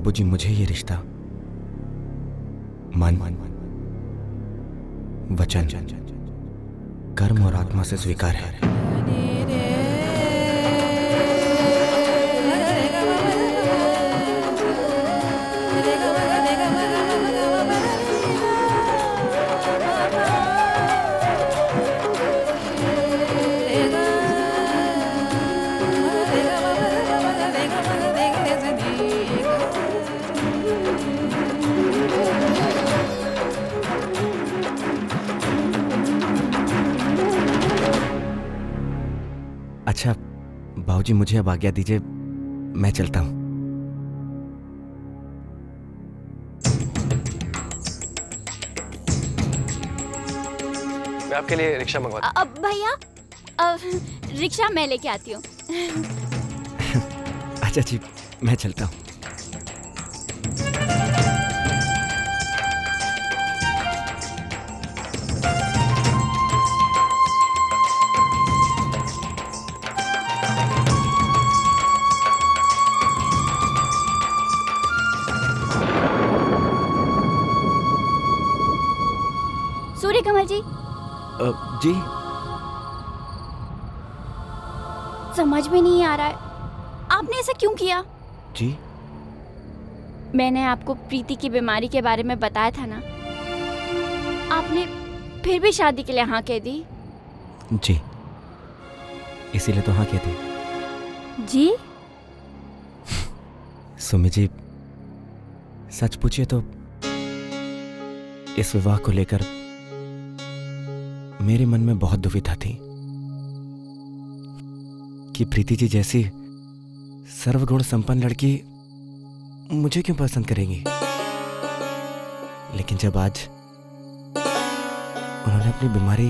बाबूजी मुझे ये रिश्ता मन, वचन, कर्म और आत्मा से स्वीकार है। अच्छा बाबूजी, मुझे अब आज्ञा दीजिए, मैं चलता हूँ। मैं आपके लिए रिक्शा मंगवाता हूँ। अब भैया, रिक्शा मैं लेके आती हूँ। अच्छा जी, मैं चलता हूँ। सूर्य कमल जी, जी समझ में नहीं आ रहा है आपने ऐसा क्यों किया। जी, मैंने आपको प्रीति की बीमारी के बारे में बताया था ना, आपने फिर भी शादी के लिए हाँ कह दी। जी, इसीलिए तो हाँ कहती। जी सुमी जी, सच पूछिए तो इस विवाह को लेकर मेरे मन में बहुत दुविधा थी कि प्रीति जी जैसी सर्वगुण संपन्न लड़की मुझे क्यों पसंद करेंगी। लेकिन जब आज उन्होंने अपनी बीमारी,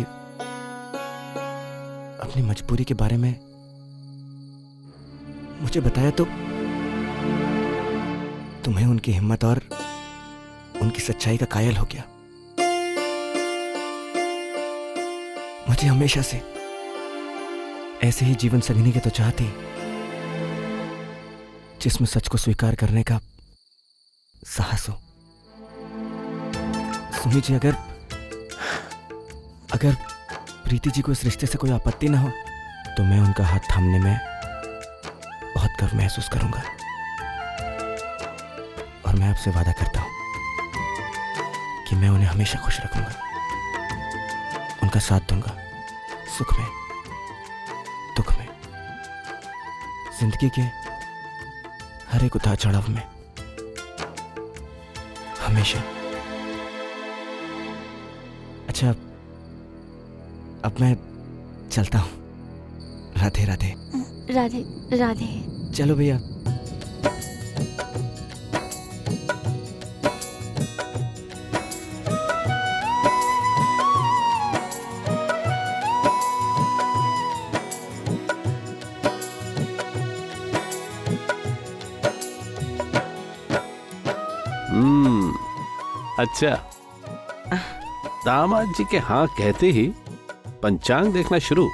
अपनी मजबूरी के बारे में मुझे बताया तो तुम्हें उनकी हिम्मत और उनकी सच्चाई का कायल हो गया। मुझे हमेशा से ऐसे ही जीवन संगनी की तो चाहती, जिसमें सच को स्वीकार करने का साहस हो। सुनी जी, अगर प्रीति जी को इस रिश्ते से कोई आपत्ति ना हो तो मैं उनका हाथ थामने में बहुत गर्व महसूस करूंगा। और मैं आपसे वादा करता हूं कि मैं उन्हें हमेशा खुश रखूंगा, उनका साथ दूंगा, सुख में, दुख में, जिंदगी के हर एक उतार चढ़ाव में, हमेशा। अच्छा, अब मैं चलता हूं। राधे राधे। राधे राधे। चलो भैया। अच्छा, दामाद जी के हाँ कहते ही पंचांग देखना शुरू।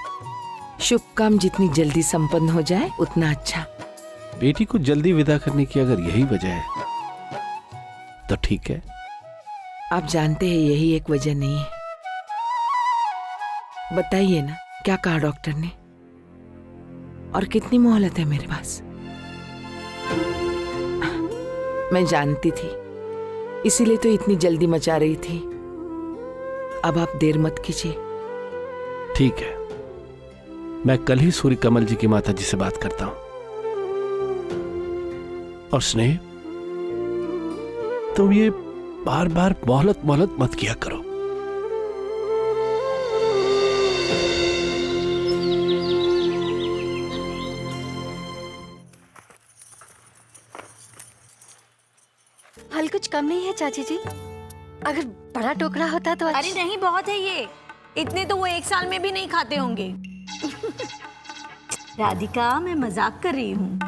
शुभ काम जितनी जल्दी संपन्न हो जाए उतना अच्छा। बेटी को जल्दी विदा करने की अगर यही वजह है तो ठीक है। आप जानते हैं यही एक वजह नहीं है। बताइए ना, क्या कहा डॉक्टर ने और कितनी मोहलत है मेरे पास। मैं जानती थी, इसीलिए तो इतनी जल्दी मचा रही थी। अब आप देर मत कीजिए। ठीक है, मैं कल ही सूर्य कमल जी की माता जी से बात करता हूं। और स्नेह, तुम ये बार बार मोहलत मत किया करो। फल कुछ कम नहीं है चाची जी? अगर बड़ा टोकरा होता तो अरे नहीं, बहुत है ये। इतने तो वो एक साल में भी नहीं खाते होंगे। राधिका, मैं मजाक कर रही हूँ।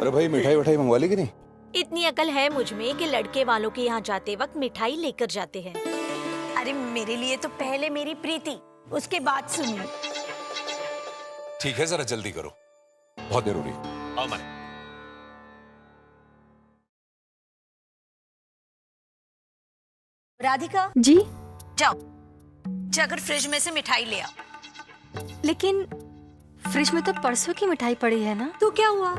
अरे भाई, मिठाई मंगवा ली कि नहीं? इतनी अकल है मुझ में कि लड़के वालों के यहाँ जाते वक्त मिठाई लेकर जाते हैं। अरे मेरे लिए तो पहले मेरी प्रीति, उसके बाद सुनी। ठीक है, जरा जल्दी करो, बहुत जरूरी। राधिका जी, जाओ, जाकर फ्रिज में से मिठाई ले आओ। लेकिन फ्रिज में तो परसों की मिठाई पड़ी है ना। तो क्या हुआ,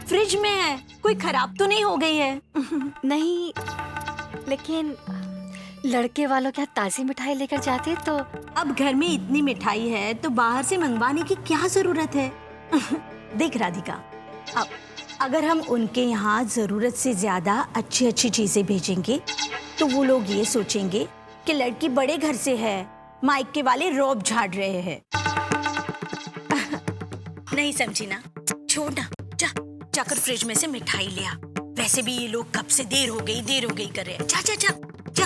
फ्रिज में है, कोई खराब तो नहीं हो गई है? नहीं, लेकिन लड़के वालों क्या ताजी मिठाई लेकर जाते तो। अब घर में इतनी मिठाई है तो बाहर से मंगवाने की क्या जरूरत है? देख राधिका, अब अगर हम उनके यहाँ जरूरत से ज्यादा अच्छी अच्छी चीजें भेजेंगे तो वो लोग ये सोचेंगे कि लड़की बड़े घर से है, मायके वाले रौब झाड़ रहे हैं। नहीं समझी ना? छोड़ ना, जाकर फ्रिज में से मिठाई ले आ। वैसे भी ये लोग कब से देर हो गई कर रहे हैं। जा जा जा जा।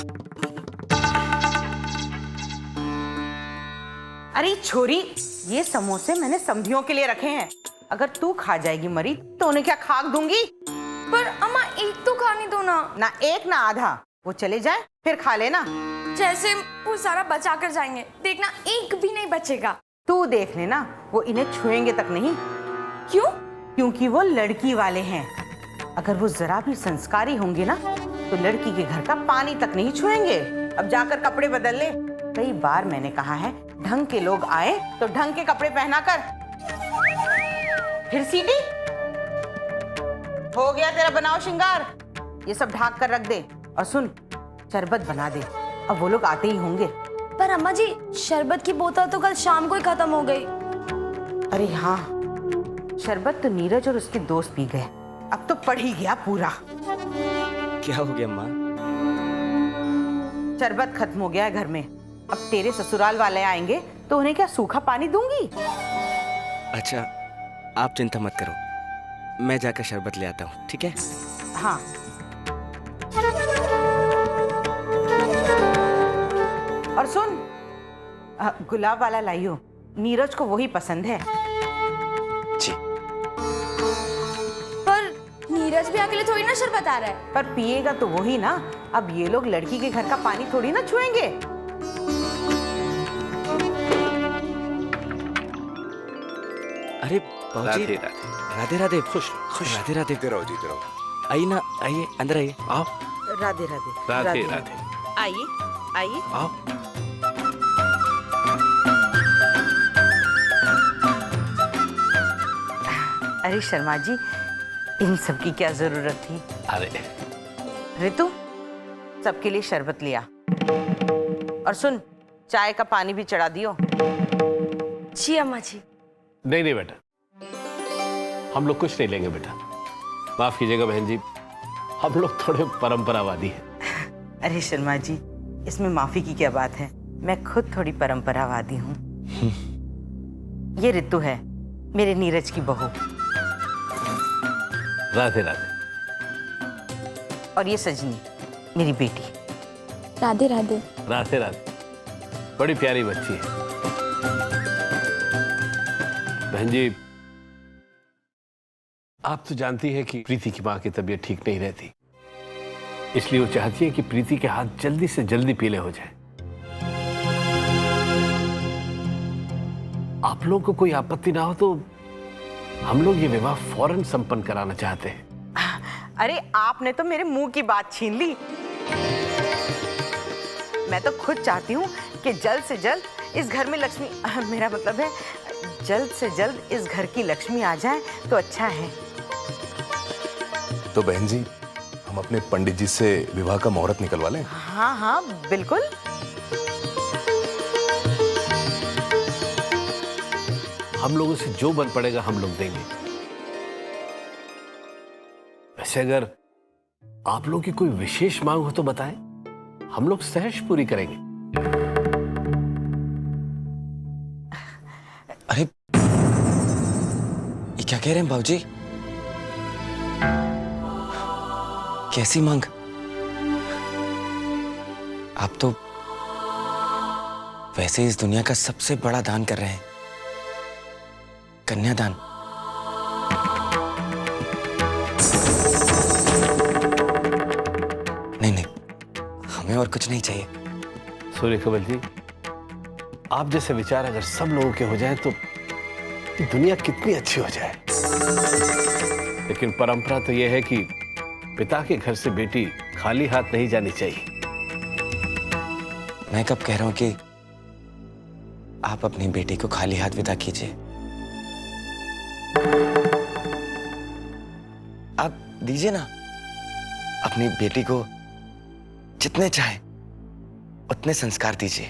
अरे छोरी, ये समोसे मैंने समधियों के लिए रखे हैं। अगर तू खा जाएगी मरी तो उन्हें क्या खाक दूंगी? पर अम्मा एक तो खाने दो ना। ना एक ना आधा, वो चले जाए फिर खा लेना। जैसे वो सारा बचा कर जाएंगे, देखना एक भी नहीं बचेगा। तू देख लेना, वो इन्हें छुएंगे तक नहीं। क्यों? क्योंकि वो लड़की वाले हैं। अगर वो जरा भी संस्कारी होंगे ना तो लड़की के घर का पानी तक नहीं छुएंगे। अब जाकर कपड़े बदल ले। कई बार मैंने कहा है, ढंग के लोग आए तो ढंग के कपड़े पहना कर। फिर सीटी हो गया तेरा बनाओ श्रृंगार, ये सब ढाक कर रख दे। और सुन, शरबत बना दे, अब वो लोग आते ही होंगे। पर अम्मा जी, शरबत की बोतल तो कल शाम को ही खत्म हो गई। अरे हाँ, शरबत तो नीरज और उसके दोस्त पी गए, अब तो पड़ ही गया पूरा। क्या हो गया माँ? शरबत खत्म हो गया है घर में। अब तेरे ससुराल वाले आएंगे तो उन्हें क्या सूखा पानी दूंगी? अच्छा, आप चिंता मत करो, मैं जाकर शरबत ले आता हूँ, ठीक है? हाँ। और सुन, गुलाब वाला लाइयो, नीरज को वही पसंद है। जी। पर नीरज भी अकेले थोड़ी ना शरबत आ रहा है। पर पिएगा तो वही ना। अब ये लोग लड़की के घर का पानी थोड़ी ना छुएंगे। अरे बाबूजी, राधे राधे। राधे राधे। खुश खुश। राधे राधे। इधर आओ जी, इधर आओ। आइए ना, आइए अंदर आइए। आओ। राधे राधे। राधे राधे। आइए आइए। आओ। अरे शर्मा जी, इन सब की क्या जरूरत थी? अरे ऋतु, सबके लिए शरबत लिया। और सुन, चाय का पानी भी चढ़ा दियो। जी अम्मा जी। नहीं नहीं बेटा, हम लोग कुछ नहीं लेंगे बेटा। माफ कीजिएगा बहन जी, हम लोग थोड़े परंपरावादी हैं। अरे शर्मा जी, इसमें माफी की क्या बात है, मैं खुद थोड़ी परंपरावादी हूँ। ये ऋतु है, मेरे नीरज की बहू। राधे राधे। और ये सजनी, मेरी बेटी। राधे राधे। राधे राधे। बड़ी प्यारी बच्ची है बहन जी। आप तो जानती है कि प्रीति की माँ की तबीयत ठीक नहीं रहती, इसलिए वो चाहती है कि प्रीति के हाथ जल्दी से जल्दी पीले हो जाए। आप लोगों को कोई आपत्ति ना हो तो हम लोग ये विवाह फौरन संपन्न कराना चाहते हैं। अरे आपने तो मेरे मुंह की बात छीन ली। मैं तो खुद चाहती हूँ कि जल्द से जल्द इस घर में लक्ष्मी, मेरा मतलब है जल्द से जल्द इस घर की लक्ष्मी आ जाए तो अच्छा है। तो बहन जी, हम अपने पंडित जी से विवाह का मुहूर्त निकलवा लें? हाँ हाँ बिल्कुल। हम लोगों से जो बन पड़ेगा हम लोग देंगे। वैसे अगर आप लोगों की कोई विशेष मांग हो तो बताएं, हम लोग सहर्ष पूरी करेंगे। अरे ये क्या कह रहे हैं बाबूजी? कैसी मांग? आप तो वैसे इस दुनिया का सबसे बड़ा दान कर रहे हैं, कन्यादान। नहीं नहीं, हमें और कुछ नहीं चाहिए। सूर्यकमल जी, आप जैसे विचार अगर सब लोगों के हो जाए तो दुनिया कितनी अच्छी हो जाए। लेकिन परंपरा तो यह है कि पिता के घर से बेटी खाली हाथ नहीं जानी चाहिए। मैं कब कह रहा हूं कि आप अपनी बेटी को खाली हाथ विदा कीजिए। आप दीजिए ना अपनी बेटी को जितने चाहे उतने संस्कार दीजिए,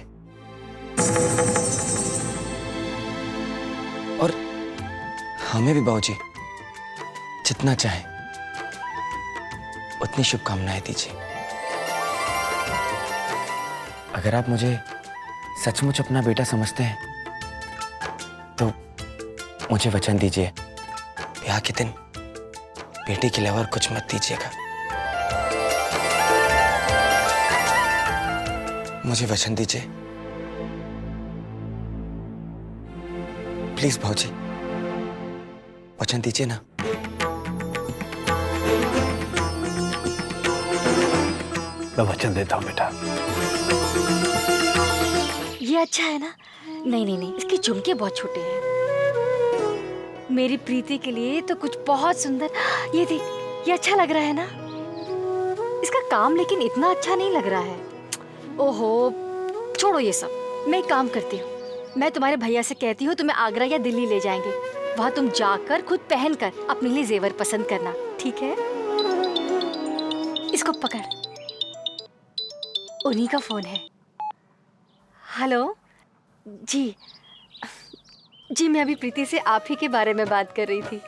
और हमें भी बाबूजी जितना चाहे उतनी शुभकामनाएं दीजिए। अगर आप मुझे सचमुच अपना बेटा समझते हैं तो मुझे वचन दीजिए, ब्याह के दिन बेटी के अलावा और कुछ मत दीजिएगा। मुझे वचन दीजिए प्लीज भाऊजी, वचन दीजिए ना। मैं वचन देता हूं बेटा। ये अच्छा है ना? नहीं नहीं नहीं, इसके झुमके बहुत छोटे हैं। मेरी प्रीति के लिए तो कुछ बहुत सुंदर। ये देख, ये अच्छा लग रहा है ना? इसका काम लेकिन इतना अच्छा नहीं लग रहा है। ओहो, छोड़ो ये सब। मैं एक काम करती हूँ, मैं तुम्हारे भैया से कहती हूँ तुम्हें आगरा या दिल्ली ले जाएंगे। वहाँ तुम जाकर खुद पहनकर अपने लिए जेवर पसंद करना, ठीक है? इसको पकड़, उन्हीं का फोन है। हेलो जी, जी मैं अभी प्रीति से आप ही के बारे में बात कर रही थी।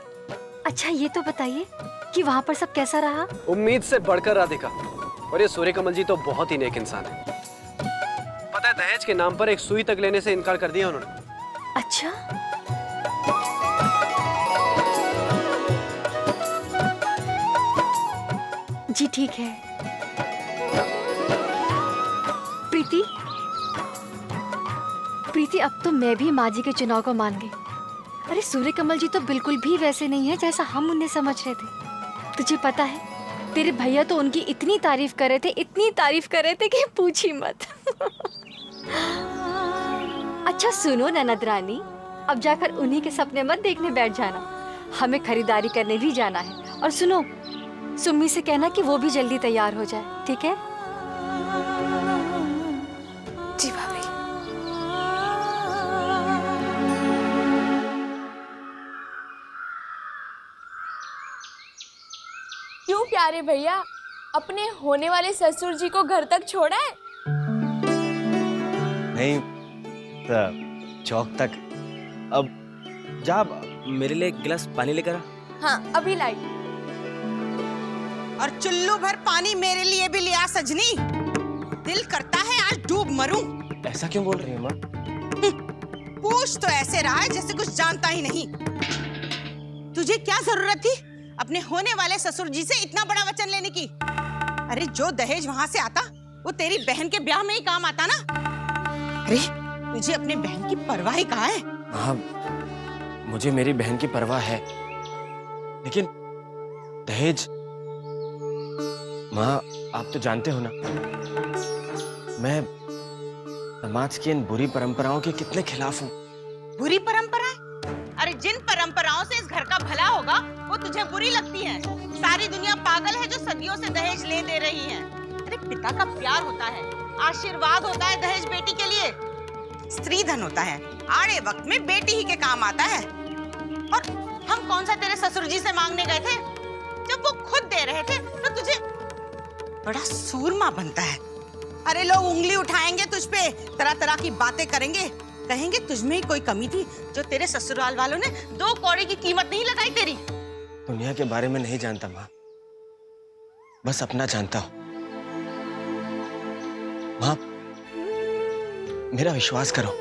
अच्छा ये तो बताइए कि वहाँ पर सब कैसा रहा? उम्मीद से बढ़कर राधिका, और ये सूर्यकमल जी तो बहुत ही नेक इंसान है। पता है, दहेज के नाम पर एक सुई तक लेने से इनकार कर दिया उन्होंने। अच्छा, जी ठीक है। प्रीति, प्रीति अब तो मैं भी माँ जी के चुनाव को मान गई। अरे सूर्यकमल जी तो बिल्कुल भी वैसे नहीं है जैसा हम उन्हें समझ रहे थे। तुझे पता है, तेरे भैया तो उनकी इतनी तारीफ कर रहे थे, इतनी तारीफ कर रहे थे कि पूछी मत। अच्छा सुनो ननद रानी, अब जाकर उन्हीं के सपने मत देखने बैठ जाना। हमें खरीदारी करने भी जाना है। और सुनो, सुम्मी से कहना कि वो भी जल्दी तैयार हो जाए, ठीक है? जी भाभी। क्यों प्यारे भैया, अपने होने वाले ससुर जी को घर तक छोड़ा है? नहीं, चौक तक। अब जा मेरे लिए एक गिलास पानी लेकर आ। हाँ अभी लाई। और चुल्लू भर पानी मेरे लिए भी लिया सजनी। दिल करता है आज डूब मरूं। ऐसा क्यों बोल रही है माँ? पूछ तो ऐसे रहा है जैसे कुछ जानता ही नहीं। तुझे क्या जरूरत थी अपने होने वाले ससुर जी से इतना बड़ा वचन लेने की? अरे जो दहेज वहां से आता वो तेरी बहन के ब्याह में ही काम आता ना। अरे तुझे अपने बहन की परवाह ही कहाँ है? हाँ, मुझे मेरी बहन की परवाह है, लेकिन दहेज, माँ आप तो जानते हो ना, मैं समाज की इन बुरी परंपराओं के कितने खिलाफ हूँ। बुरी परंपराएं? अरे जिन परंपराओं से इस घर का भला होगा वो तुझे बुरी लगती है। सारी दुनिया पागल है जो सदियों से दहेज ले दे रही है। अरे पिता का प्यार होता है, आशीर्वाद होता है दहेज बेटी के लिए। स्त्री धन होता है, आड़े वक्त में बेटी ही के काम आता है। और हम कौन सा तेरे ससुर जी से मांगने गए थे? जब वो खुद दे रहे थे तो तुझे बड़ा सूरमा बनता है। अरे लोग उंगली उठाएंगे तुझ पे, तरह तरह की बातें करेंगे, कहेंगे तुझमें ही कोई कमी थी जो तेरे ससुराल वालों ने 2 कौड़ी की कीमत नहीं लगाई तेरी। दुनिया के बारे में नहीं जानता माँ, बस अपना जानता हूँ। माँ मेरा विश्वास करो,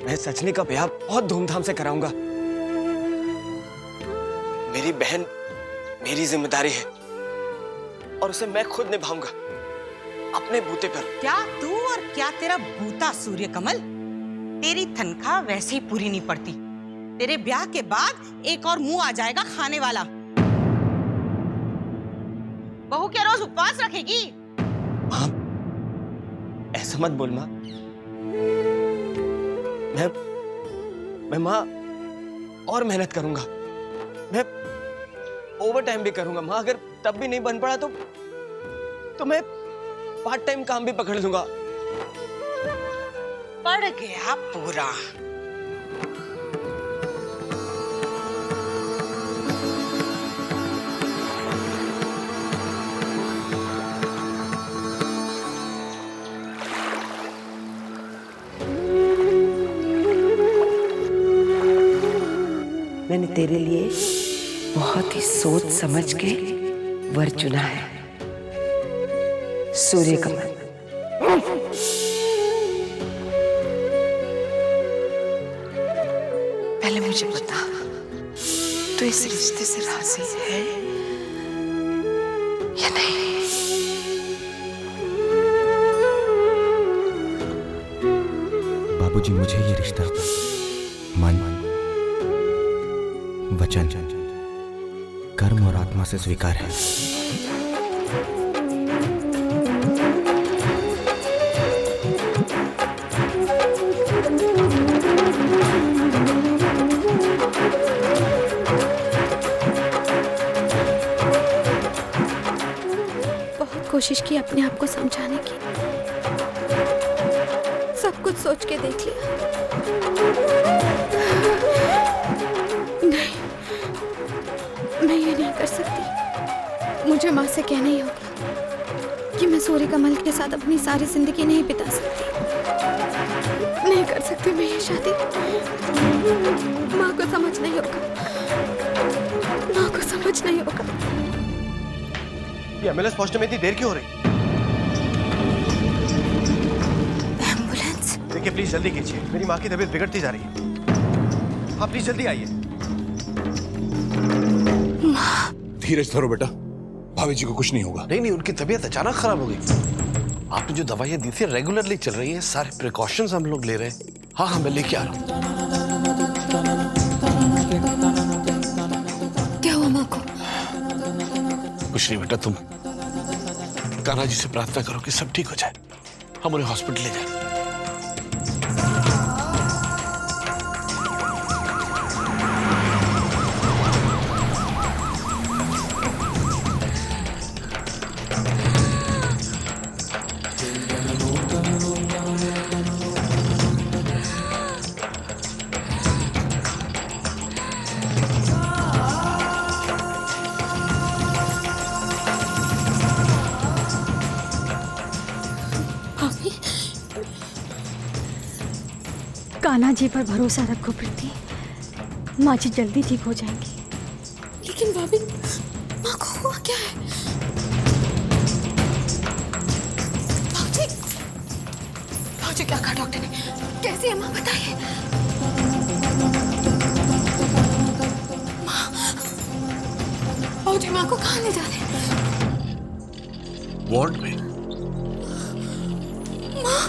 मैं सचनी का ब्याह बहुत धूमधाम से कराऊंगा। मेरी बहन मेरी जिम्मेदारी है और उसे मैं खुद निभाऊंगा अपने बूते पर। क्या तू और क्या तेरा बूता सूर्यकमल? तेरी तनख्वाह वैसे ही पूरी नहीं पड़ती। तेरे ब्याह के बाद एक और मुंह आ जाएगा खाने वाला। बहू क्या रोज उपवास रखेगी? माँ ऐसा मत बोल माँ। मैं माँ और मेहनत करूंगा, मैं ओवर टाइम भी करूंगा माँ। अगर तब भी नहीं बन पड़ा तो मैं पार्ट टाइम काम भी पकड़ लूंगा। पड़ गया पूरा। मैंने तेरे लिए बहुत ही सोच समझ के वर चुना है, सूर्यकमल। पहले मुझे बता, तू इस रिश्ते से राजी है या नहीं? बाबूजी, मुझे ये रिश्ता मन, वचन, कर्म और आत्मा से स्वीकार है। बहुत कोशिश की अपने आप को समझाने की, सब कुछ सोच के देख लिया। नहीं, मैं ये नहीं कर सकती। मुझे माँ से कहना ही होगा कि मैं सूर्यकमल के साथ अपनी सारी जिंदगी नहीं बिता सकती। नहीं कर सकती मैं ये शादी। माँ को समझना ही होगा, माँ को समझना ही होगा। ये एम्बुलेंस पहुंचने में इतनी देर क्यों हो रही? एम्बुलेंस? देखिए प्लीज जल्दी कीजिए, मेरी माँ की तबीयत बिगड़ती जा रही है। आप प्लीज जल्दी आइए। धीरज धरो बेटा, भाभी जी को कुछ नहीं होगा। नहीं नहीं, उनकी तबीयत अचानक खराब हो गई। आपने जो दवाइयाँ दी थी रेगुलरली चल रही है, सारे प्रिकॉशंस हम लोग ले रहे हैं। हाँ हाँ, मैं लेके आ रहा हूँ। क्या हुआ माँ को? कुछ नहीं बेटा, तुम कान्हा जी से प्रार्थना करो कि सब ठीक हो जाए, हम उन्हें हॉस्पिटल ले जाए। कान्हा जी पर भरोसा रखो प्रीति, माँ जी जल्दी ठीक हो जाएंगी। लेकिन भाभी, माँ को हुआ क्या है? भाजी, भाजी क्या कहा डॉक्टर ने? कैसी है माँ, बताइए। माँ, भाजी माँ को कहाँ ले जा रहे हैं? वार्ड में। माँ